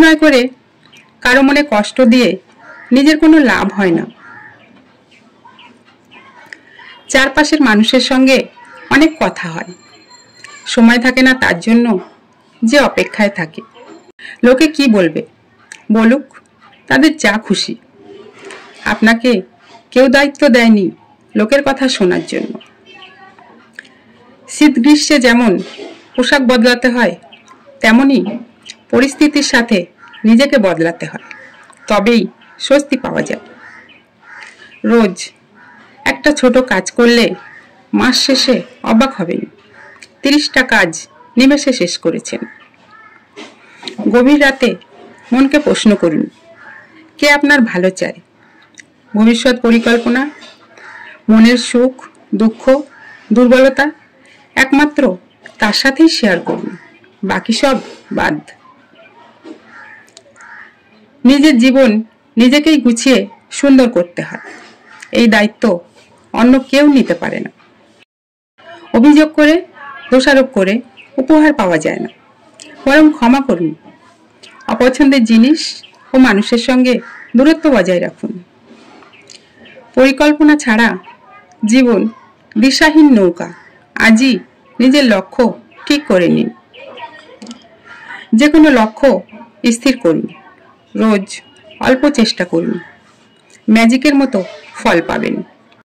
অভিনয় করে কারো মনে কষ্ট দিয়ে নিজের কোনো লাভ হয় না। চারপাশের মানুষের সঙ্গে অনেক কথা হয়, সময় থাকে না তার জন্য যে অপেক্ষায় থাকে। লোকে কি বলবে, বলুক, তাদের যা খুশি। আপনাকে কেউ দায়িত্ব দেয়নি লোকের কথা শোনার জন্য। শীত গ্রীষ্মে যেমন পোশাক বদলাতে হয়, তেমনি পরিস্থিতির সাথে নিজেকে বদলাতে হয়, তবেই স্বস্তি পাওয়া যায়। রোজ একটা ছোট কাজ করলে মাস শেষে অবাক হবেন 30টা কাজ নিমেষে শেষ করেছেন। গভীর রাতে মনকে প্রশ্ন করুন, কে আপনার ভালো চায়? ভবিষ্যৎ পরিকল্পনা, মনের সুখ, দুঃখ, দুর্বলতা একমাত্র তার সাথেই শেয়ার করুন, বাকি সব বাদ। নিজের জীবন নিজেকেই গুছিয়ে সুন্দর করতে হয়, এই দায়িত্ব অন্য কেউ নিতে পারে না। অভিযোগ করে, দোষারোপ করে উপহার পাওয়া যায় না, বরং ক্ষমা করুন। অপছন্দের জিনিস ও মানুষের সঙ্গে দূরত্ব বজায় রাখুন। পরিকল্পনা ছাড়া জীবন দিশাহীন নৌকা। আজই নিজের লক্ষ্য ঠিক করে নিন। যে কোনো লক্ষ্য স্থির করুন, রোজ অল্প চেষ্টা করুন, ম্যাজিকের মতো ফল পাবেন।